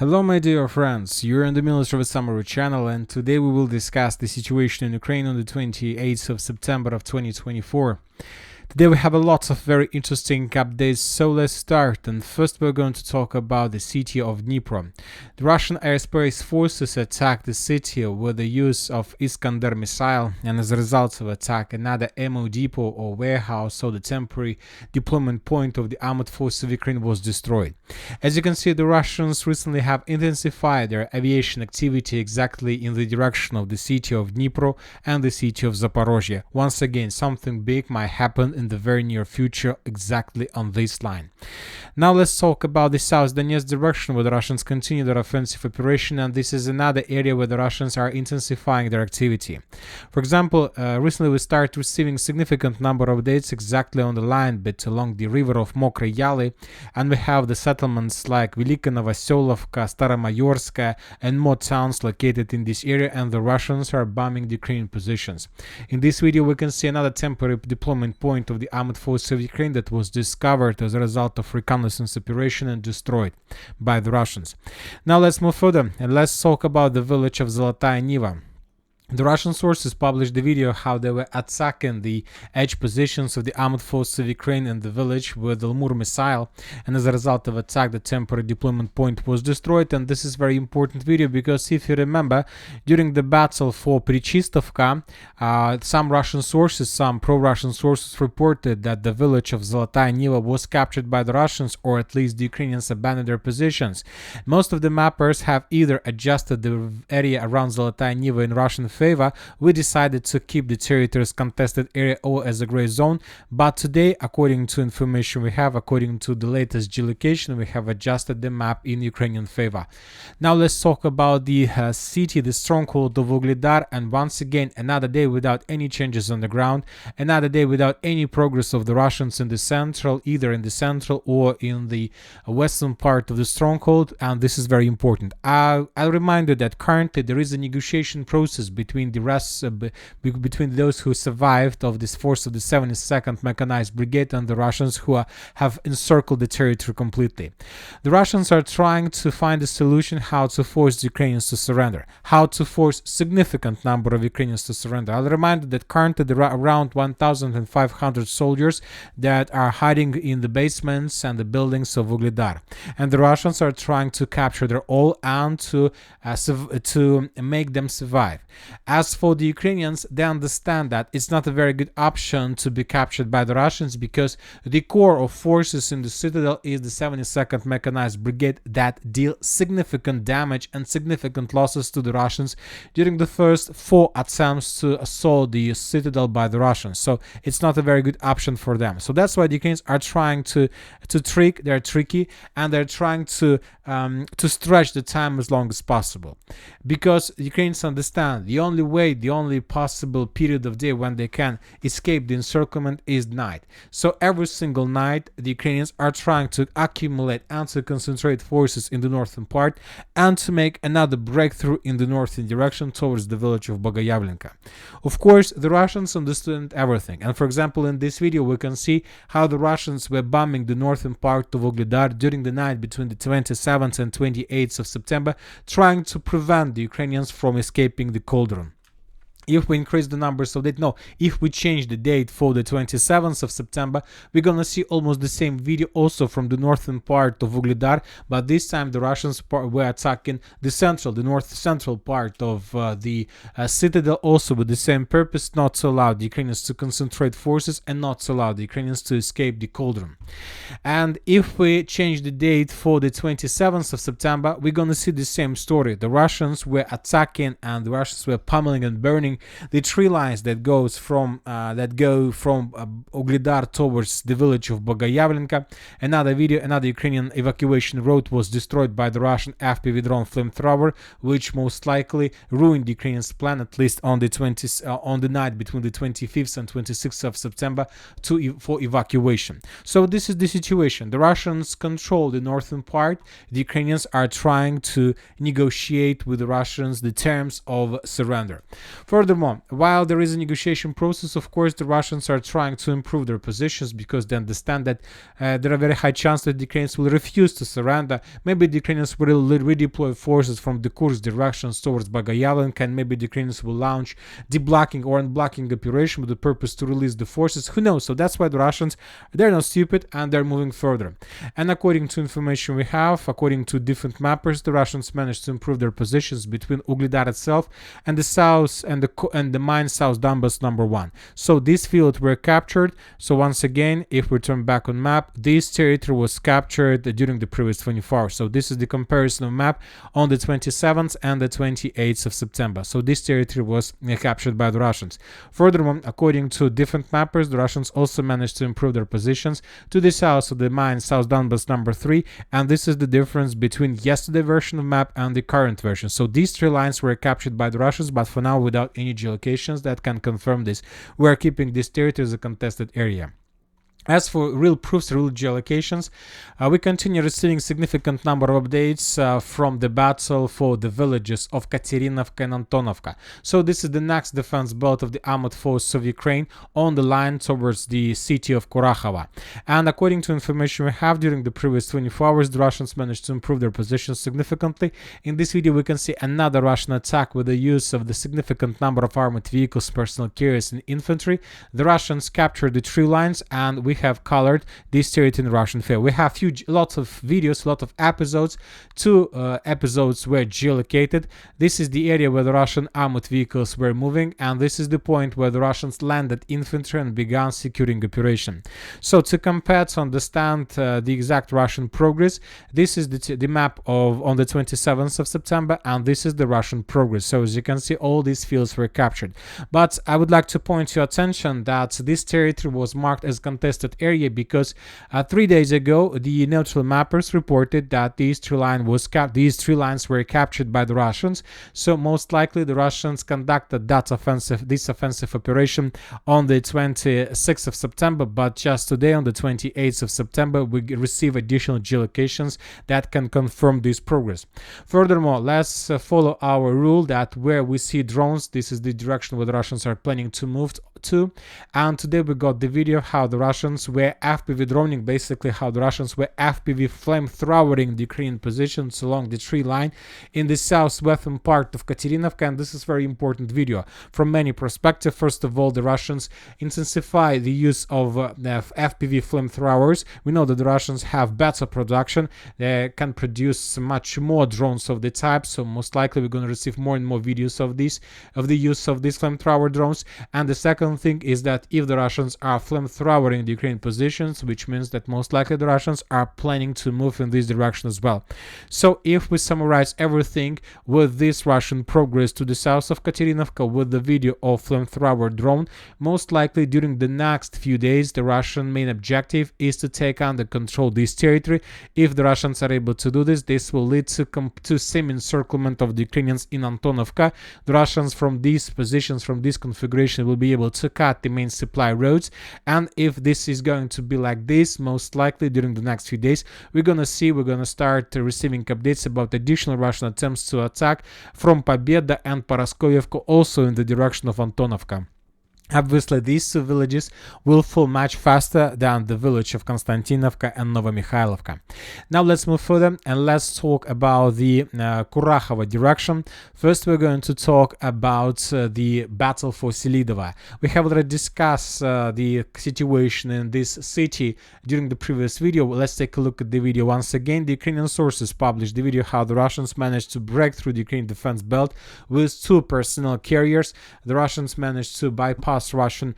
Hello my dear friends, you're in the Military Summary channel, and today we will discuss the situation in Ukraine on the 28th of September of 2024. Today we have a lot of very interesting updates, so let's start. And first we're going to talk about the city of Dnipro. The Russian airspace forces attacked the city with the use of Iskander missile, and as a result of attack, another ammo depot or warehouse, so the temporary deployment point of the armed forces of Ukraine, was destroyed. As you can see, the Russians recently have intensified their aviation activity exactly in the direction of the city of Dnipro and the city of Zaporozhye. Once again, something big might happen in the very near future exactly on this line. Now let's talk about the South Donetsk direction, where the Russians continue their offensive operation, and this is another area where the Russians are intensifying their activity. For example, recently we started receiving significant number of updates exactly on the line but along the river of Mokry Yaly, and we have the settlements like Velika Novoselovka, Staromayorskaya, and more towns located in this area, and the Russians are bombing the Ukrainian positions. In this video we can see another temporary deployment point of the armed forces of Ukraine that was discovered as a result of reconnaissance operation and destroyed by the Russians. Now let's move further and let's talk about the village of Zolotaya Niva. The Russian sources published the video how they were attacking the edge positions of the armed forces of Ukraine in the village with the Lemur missile, and as a result of attack the temporary deployment point was destroyed. And this is very important video because if you remember, during the battle for Prichistovka, some pro-Russian sources reported that the village of Zolotaya Niva was captured by the Russians, or at least the Ukrainians abandoned their positions. Most of the mappers have either adjusted the area around Zolotaya Niva in Russian favor. We decided to keep the territory's contested area all as a gray zone, but today, according to information we have, according to the latest geolocation, we have adjusted the map in Ukrainian favor. Now let's talk about the city, the stronghold of Ugledar, and once again another day without any changes on the ground, another day without any progress of the Russians in the central, either in the central or in the western part of the stronghold, and this is very important. I'll remind you that currently there is a negotiation process between those who survived of this force of the 72nd Mechanized Brigade and the Russians who have encircled the territory completely. The Russians are trying to find a solution how to force the Ukrainians to surrender, how to force significant number of Ukrainians to surrender. I'll remind you that currently there are around 1,500 soldiers that are hiding in the basements and the buildings of Ugledar, and the Russians are trying to capture them all and to make them survive. As for the Ukrainians, they understand that it's not a very good option to be captured by the Russians because the core of forces in the citadel is the 72nd Mechanized Brigade that deal significant damage and significant losses to the Russians during the first 4 attempts to assault the citadel by the Russians. So it's not a very good option for them. So that's why the Ukrainians are trying to trick. They're tricky, and they're trying to stretch the time as long as possible, because Ukrainians understand the only way, the only possible period of day when they can escape the encirclement is night. So every single night the Ukrainians are trying to accumulate and to concentrate forces in the northern part and to make another breakthrough in the northern direction towards the village of Bogoyavlenka. Of course, the Russians understood everything, and for example in this video we can see how the Russians were bombing the northern part of Ugledar during the night between the 27th and 28th of September, trying to prevent the Ukrainians from escaping the cauldron. If we increase the numbers of that, no, if we change the date for the 27th of September, we're gonna see almost the same video also from the northern part of Ugledar, but this time the Russians were attacking the north central part of the citadel, also with the same purpose, not to allow the Ukrainians to concentrate forces and not to allow the Ukrainians to escape the cauldron. And if we change the date for the 27th of September, we're gonna see the same story. The Russians were attacking and the Russians were pummeling and burning the tree lines that go from Ugledar towards the village of Bogoyavlenka. Another Ukrainian evacuation road was destroyed by the Russian FPV drone flamethrower, which most likely ruined the Ukrainians' plan, at least on the night between the 25th and 26th of September for evacuation. So this is the situation. The Russians control the northern part. The Ukrainians are trying to negotiate with the Russians the terms of surrender. Furthermore, while there is a negotiation process, of course, the Russians are trying to improve their positions because they understand that there are very high chances that the Ukrainians will refuse to surrender. Maybe the Ukrainians will redeploy forces from the Kursk direction towards Bagayalenka, and maybe the Ukrainians will launch deblocking or unblocking operation with the purpose to release the forces. Who knows? So that's why the Russians, they're not stupid and they're moving further. And according to information we have, according to different mappers, the Russians managed to improve their positions between Ugledar itself and the south and the mine South Donbas number 1. So these fields were captured. So once again, if we turn back on map, this territory was captured during the previous 24 hours. So this is the comparison of map on the 27th and the 28th of September. So this territory was captured by the Russians. Furthermore, according to different mappers, the Russians also managed to improve their positions to the south of the mine South Donbas number 3, and this is the difference between yesterday's version of map and the current version. So these 3 lines were captured by the Russians, but for now without any geolocations that can confirm this. We are keeping this territory as a contested area. As for real proofs, real geolocations, we continue receiving significant number of updates from the battle for the villages of Katerinovka and Antonovka. So this is the next defense belt of the armored forces of Ukraine on the line towards the city of Kurakhova. And according to information we have, during the previous 24 hours, the Russians managed to improve their positions significantly. In this video, we can see another Russian attack with the use of the significant number of armored vehicles, personal carriers, and infantry. The Russians captured the 3 lines, and we have colored this territory in Russian favor. We have lots of videos, lot of episodes. 2 episodes were geolocated. This is the area where the Russian armored vehicles were moving, and this is the point where the Russians landed infantry and began securing operation. So to compare, to understand the exact Russian progress, this is the map of on the 27th of September, and this is the Russian progress. So as you can see, all these fields were captured. But I would like to point your attention that this territory was marked as contested area because 3 days ago the neutral mappers reported that these 3 lines were captured by the Russians. So most likely the Russians conducted this offensive operation on the 26th of September, but just today on the 28th of September we receive additional geolocations that can confirm this progress. Furthermore, let's follow our rule that where we see drones, this is the direction where the Russians are planning to move to. And today we got the video of how the Russians were FPV droning, basically how the Russians were FPV flamethrowering the Ukrainian positions along the tree line in the southwestern part of Katerinovka. And this is very important video from many perspectives. First of all, the Russians intensify the use of FPV flamethrowers. We know that the Russians have better production. They can produce much more drones of the type, so most likely we're going to receive more and more videos of the use of these flamethrower drones. And the second thing is that if the Russians are flamethrowering the Ukrainian positions, which means that most likely the Russians are planning to move in this direction as well. So if we summarize everything with this Russian progress to the south of Katerinovka with the video of flamethrower drone, most likely during the next few days the Russian main objective is to take under control this territory. If the Russians are able to do this, this will lead to semi-encirclement of the Ukrainians in Antonovka. The Russians from these positions, from this configuration, will be able to cut the main supply roads. And if this is going to be like this, most likely during the next few days we're gonna start receiving updates about additional Russian attempts to attack from Pobeda and Paraskoyevka, also in the direction of Antonovka. Obviously, these 2 villages will fall much faster than the village of Konstantinovka and Novomikhailivka. Now let's move further and let's talk about the Kurakhova direction. First, we're going to talk about the battle for Selidova. We have already discussed the situation in this city during the previous video. Let's take a look at the video once again. The Ukrainian sources published the video how the Russians managed to break through the Ukrainian defense belt with 2 personnel carriers. The Russians managed to bypass Russian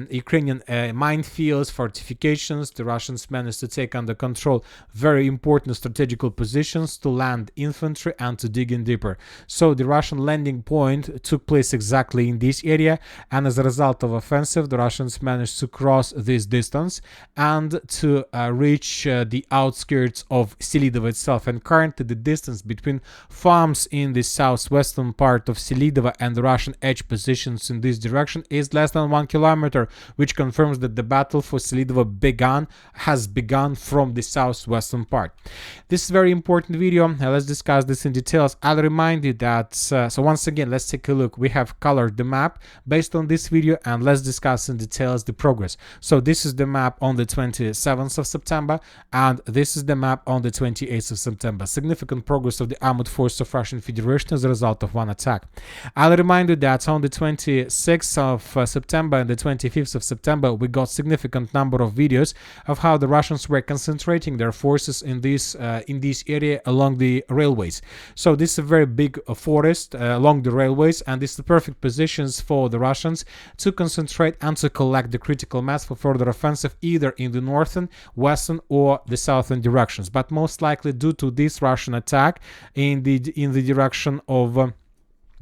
Ukrainian minefields, fortifications. The Russians managed to take under control very important strategical positions, to land infantry and to dig in deeper. So the Russian landing point took place exactly in this area, and as a result of offensive, the Russians managed to cross this distance and to reach the outskirts of Selidova itself. And currently the distance between farms in the southwestern part of Selidova and the Russian edge positions in this direction is less less than 1 kilometer, which confirms that the battle for Selidova has begun from the southwestern part. This is a very important video. Let's discuss this in details. I'll remind you that, so once again, let's take a look. We have colored the map based on this video, and let's discuss in details the progress. So this is the map on the 27th of September, and this is the map on the 28th of September. Significant progress of the armored force of Russian Federation as a result of one attack. I'll remind you that on the 26th of September and the 25th of September, we got significant number of videos of how the Russians were concentrating their forces in this area along the railways. So this is a very big forest along the railways, and this is the perfect positions for the Russians to concentrate and to collect the critical mass for further offensive either in the northern, western, or the southern directions. But most likely due to this Russian attack in the direction of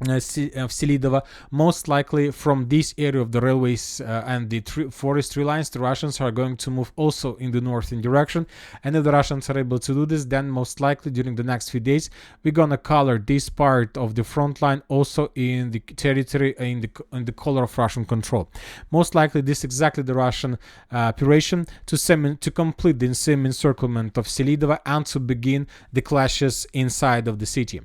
Selidova, most likely from this area of the railways and the forestry lines, the Russians are going to move also in the northern direction. And if the Russians are able to do this, then most likely during the next few days we're gonna color this part of the front line also in the territory in the color of Russian control. Most likely this is exactly the Russian operation to complete the semi-encirclement of Selidova and to begin the clashes inside of the city.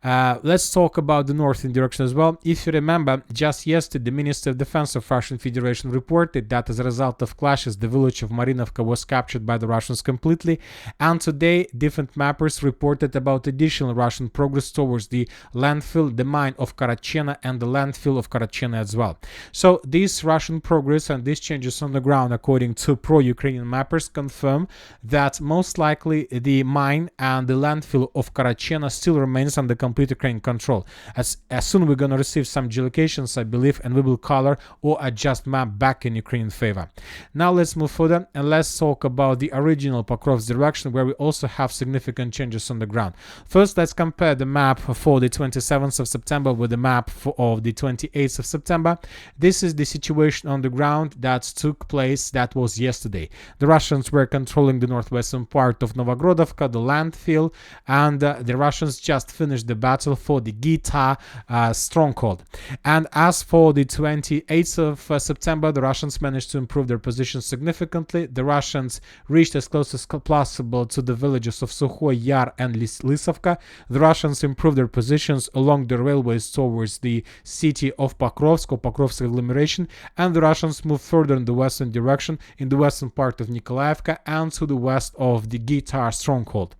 Let's talk about the northern direction as well. If you remember, just yesterday the Minister of Defense of Russian Federation reported that as a result of clashes the village of Marinovka was captured by the Russians completely, and today different mappers reported about additional Russian progress towards the landfill, the mine of Karachena, and the landfill of Karachena as well. So this Russian progress and these changes on the ground, according to pro-Ukrainian mappers, confirm that most likely the mine and the landfill of Karachena still remains under complete Ukrainian control. As soon we're going to receive some geolocations, I believe, and we will color or adjust map back in Ukrainian favor. Now let's move further and let's talk about the original Pokrovsk direction, where we also have significant changes on the ground. First, let's compare the map for the 27th of September with the map of the 28th of September. This is the situation on the ground that took place, that was yesterday. The Russians were controlling the northwestern part of Novogrodovka, the landfill, and the Russians just finished the battle for the Gita stronghold. And as for the 28th of September, the Russians managed to improve their position significantly. The Russians reached as close as possible to the villages of Sukhoy Yar and Lysovka. The Russians improved their positions along the railways towards the city of Pokrovsk or Pokrovsk agglomeration, and the Russians moved further in the western direction, in the western part of Nikolaevka and to the west of the Gitar stronghold.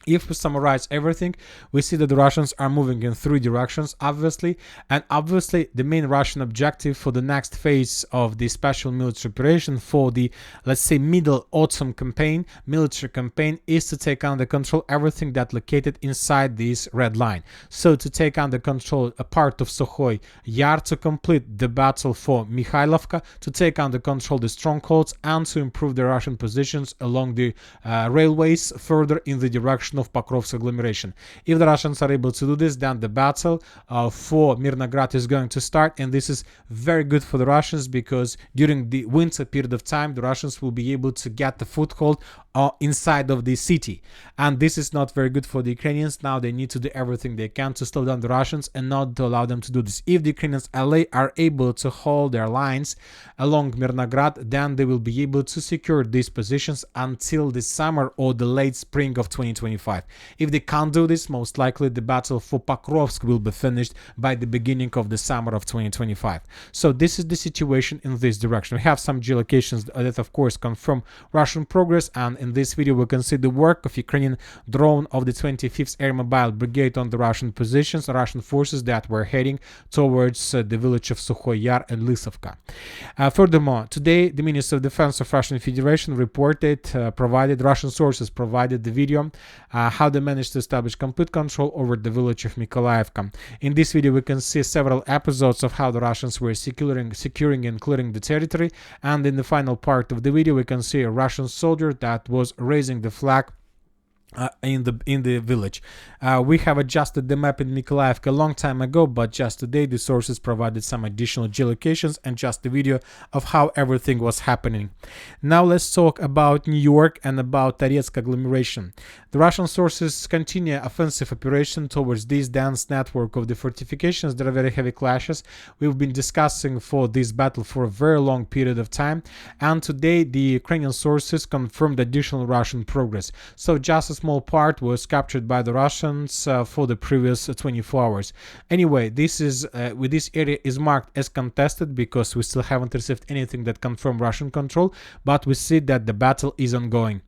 If we summarize everything, we see that the Russians are moving in three directions, obviously, and obviously the main Russian objective for the next phase of the special military operation for the, let's say, middle autumn campaign, military campaign, is to take under control everything that located inside this red line. So to take under control a part of Sukhoy Yar, to complete the battle for Mikhailovka, to take under control the strongholds, and to improve the Russian positions along the railways further in the direction of Pokrovsk agglomeration. If the Russians are able to do this, then the battle for Mirnograd is going to start, and this is very good for the Russians because during the winter period of time the Russians will be able to get the foothold inside of the city, and this is not very good for the Ukrainians. Now they need to do everything they can to slow down the Russians and not to allow them to do this. If the Ukrainians are able to hold their lines along Mirnograd, then they will be able to secure these positions until the summer or the late spring of 2025. If they can't do this, most likely the battle for Pokrovsk will be finished by the beginning of the summer of 2025. So this is the situation in this direction. We have some geolocations that of course confirm Russian progress, and in this video we can see the work of Ukrainian drone of the 25th Air Mobile Brigade on the Russian positions, Russian forces that were heading towards the village of Sukhoy Yar and Lysovka. Furthermore, today the Minister of Defense of Russian Federation reported, Russian sources provided the video how they managed to establish complete control over the village of Nikolaevka. In this video we can see several episodes of how the Russians were securing and clearing the territory, and in the final part of the video we can see a Russian soldier that was raising the flag in the village. We have adjusted the map in Mykolaiv a long time ago, but just today the sources provided some additional geolocations and just a video of how everything was happening. Now let's talk about New York and about Toretsk agglomeration. The Russian sources continue offensive operation towards this dense network of the fortifications. There are very heavy clashes. We've been discussing for this battle for a very long period of time, and today the Ukrainian sources confirmed additional Russian progress. So just a small part was captured by the Russians for the previous 24 hours. Anyway, this area is marked as contested because we still haven't received anything that confirmed Russian control, but we see that the battle is ongoing.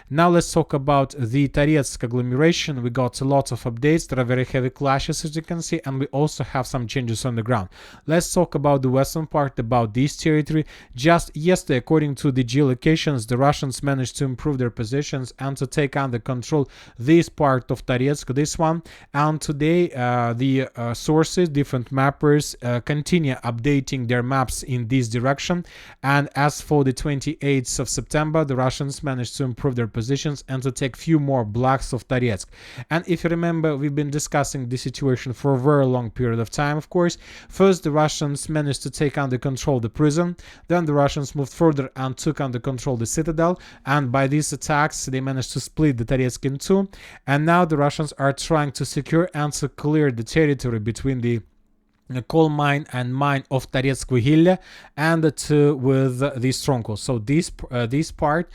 Now let's talk about the Toretsk agglomeration. We got a lot of updates. There are very heavy clashes, as you can see, and we also have some changes on the ground. Let's talk about the western part, about this territory. Just yesterday, according to the geolocations, the Russians managed to improve their positions and to take under control this part of Toretsk, this one. And today the sources, different mappers, continue updating their maps in this direction. And as for the 28th of September, the Russians managed to improve their positions and to take few more blocks of Toretsk. And if you remember, we've been discussing this situation for a very long period of time, of course. First, the Russians managed to take under control the prison. Then the Russians moved further and took under control the citadel. And by these attacks, they managed to split the Toretsk in two. And now the Russians are trying to secure and to clear the territory between the coal mine and mine of Toretsk Vuhilya and with the stronghold. So this part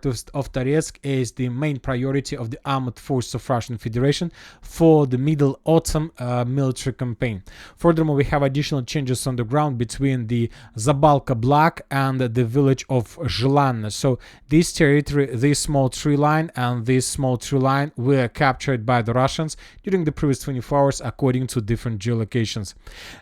of Toretsk is the main priority of the armed force of Russian Federation for the middle autumn military campaign. Furthermore, we have additional changes on the ground between the Zabalka block and the village of Zhelanna. So this territory, this small tree line and this small tree line were captured by the Russians during the previous 24 hours according to different geolocations.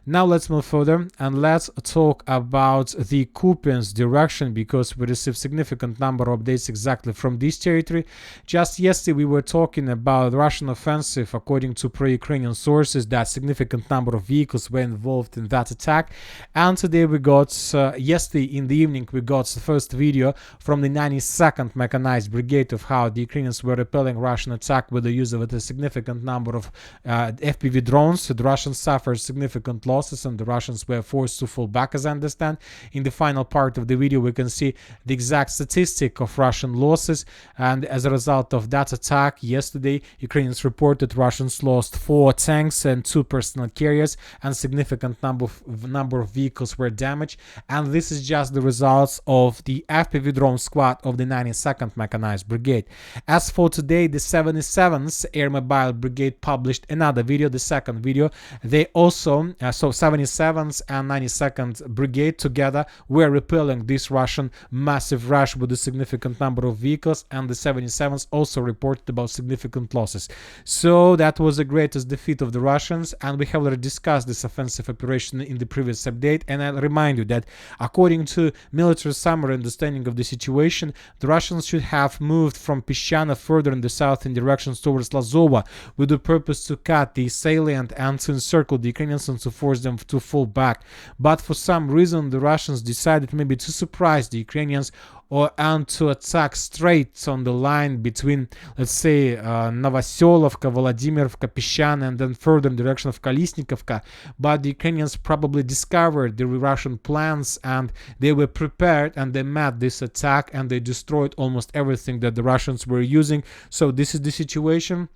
Now let's move further and let's talk about the Kupiansk direction, because we received significant number of updates exactly from this territory. Just yesterday we were talking about the Russian offensive. According to pro-Ukrainian sources, that significant number of vehicles were involved in that attack. And today we got, yesterday in the evening, we got the first video from the 92nd Mechanized Brigade of how the Ukrainians were repelling Russian attack with the use of a significant number of FPV drones. So the Russians suffered significant losses and the Russians were forced to fall back, as I understand. In the final part of the video we can see the exact statistic of Russian losses, and as a result of that attack yesterday, Ukrainians reported Russians lost 4 tanks and 2 personal carriers, and significant number of vehicles were damaged. And this is just the results of the FPV drone squad of the 92nd Mechanized Brigade. As for today, the 77th Air Mobile Brigade published another video, the second video. They also so 77th and 92nd Brigade together were repelling this Russian massive rush with a significant number of vehicles, and the 77th also reported about significant losses. So that was the greatest defeat of the Russians, and we have already discussed this offensive operation in the previous update. And I remind you that according to military summary understanding of the situation, the Russians should have moved from Pischana further in the south in directions towards Lazova with the purpose to cut the salient and to encircle the Ukrainians and to force them to fall back. But for some reason the Russians decided maybe to surprise the Ukrainians and to attack straight on the line between, let's say, Novoselovka, Volodymyrovka, Pischana, and then further in the direction of Kolesnikovka. But the Ukrainians probably discovered the Russian plans and they were prepared and they met this attack and they destroyed almost everything that the Russians were using. So this is the situation.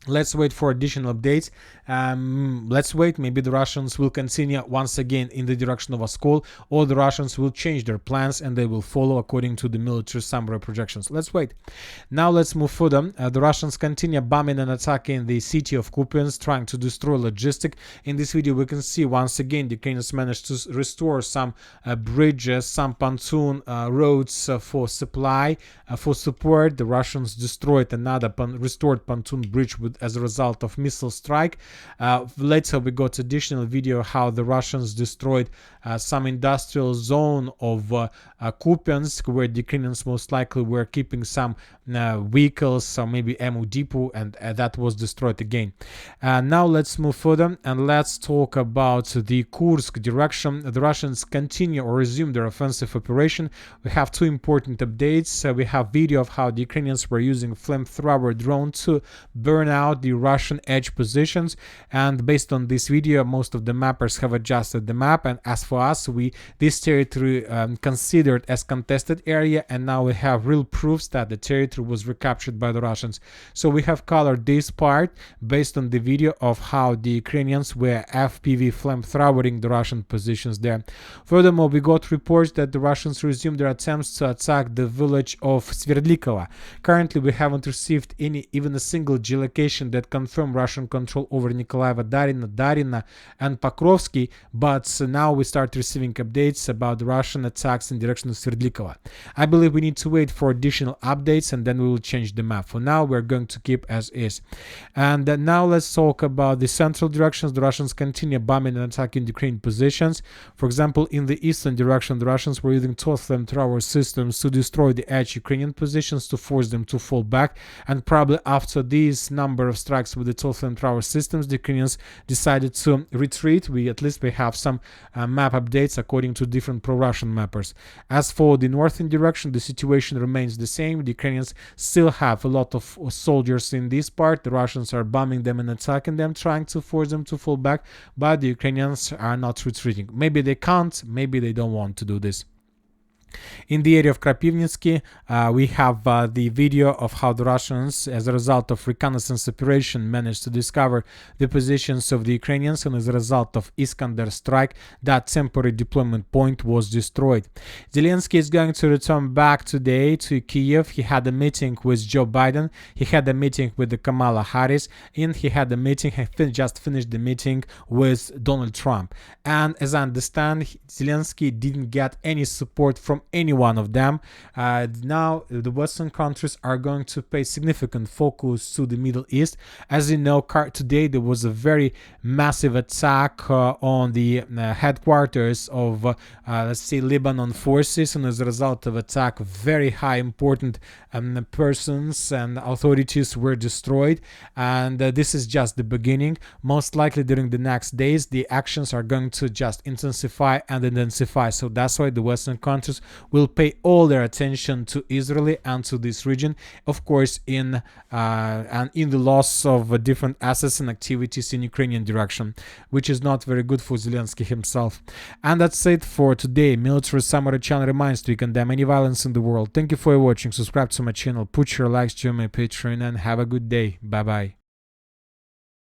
Let's wait for additional updates. Let's wait. Maybe the Russians will continue once again in the direction of Oskol, or the Russians will change their plans and they will follow according to the military summary projections. Let's wait. Now let's move further. The Russians continue bombing and attacking the city of Kupiansk, trying to destroy logistics. In this video we can see once again the Ukrainians managed to restore some bridges, some pontoon roads for supply, for support. The Russians destroyed another restored pontoon bridge as a result of missile strike. Later we got additional video how the Russians destroyed some industrial zone of Kupiansk, where the Ukrainians most likely were keeping some vehicles or maybe ammo depot, and that was destroyed again. Now let's move further and let's talk about the Kursk direction. The Russians continue or resume their offensive operation. We have two important updates. We have video of how the Ukrainians were using flamethrower drone to burn out the Russian edge positions, and based on this video most of the mappers have adjusted the map, and as for us, this territory considered as contested area, and now we have real proofs that the territory was recaptured by the Russians. So we have colored this part based on the video of how the Ukrainians were FPV flamethrowering the Russian positions there. Furthermore, we got reports that the Russians resumed their attempts to attack the village of Sverdlikova. Currently, we haven't received even a single geolocation that confirmed Russian control over Nikolaeva, Darina, and Pokrovsky, but now we start receiving updates about the Russian attacks in direction of Sverdlikova. I believe we need to wait for additional updates and then we will change the map. For now, we're going to keep as is. And now let's talk about the central directions. The Russians continue bombing and attacking Ukrainian positions. For example, in the eastern direction, the Russians were using 12 flamethrower systems to destroy the edge Ukrainian positions to force them to fall back. And probably after these number of strikes with the 12 flamethrower systems, the Ukrainians decided to retreat. At least we have some map updates according to different pro-Russian mappers. As for the northern direction, the situation remains the same. The Ukrainians still have a lot of soldiers in this part. The Russians are bombing them and attacking them, trying to force them to fall back, but the Ukrainians are not retreating. Maybe they can't, maybe they don't want to do this. In the area of Krapivnitsky, we have the video of how the Russians, as a result of reconnaissance operation, managed to discover the positions of the Ukrainians, and as a result of Iskander strike, that temporary deployment point was destroyed. Zelensky is going to return back today to Kiev. He had a meeting with Joe Biden, he had a meeting with the Kamala Harris, and he had a meeting, just finished the meeting with Donald Trump. And as I understand, Zelensky didn't get any support from any one of them. Now the Western countries are going to pay significant focus to the Middle East. As you know, today there was a very massive attack on the headquarters of let's say Lebanon forces, and as a result of attack, very high important persons and authorities were destroyed, and this is just the beginning. Most likely during the next days the actions are going to just intensify and intensify. So that's why the Western countries will pay all their attention to Israel and to this region, of course, in the loss of different assets and activities in Ukrainian direction, which is not very good for Zelensky himself. And that's it for today. Military Summary channel reminds to condemn any violence in the world. Thank you for watching. Subscribe to my channel, put your likes to my Patreon, and have a good day. Bye bye.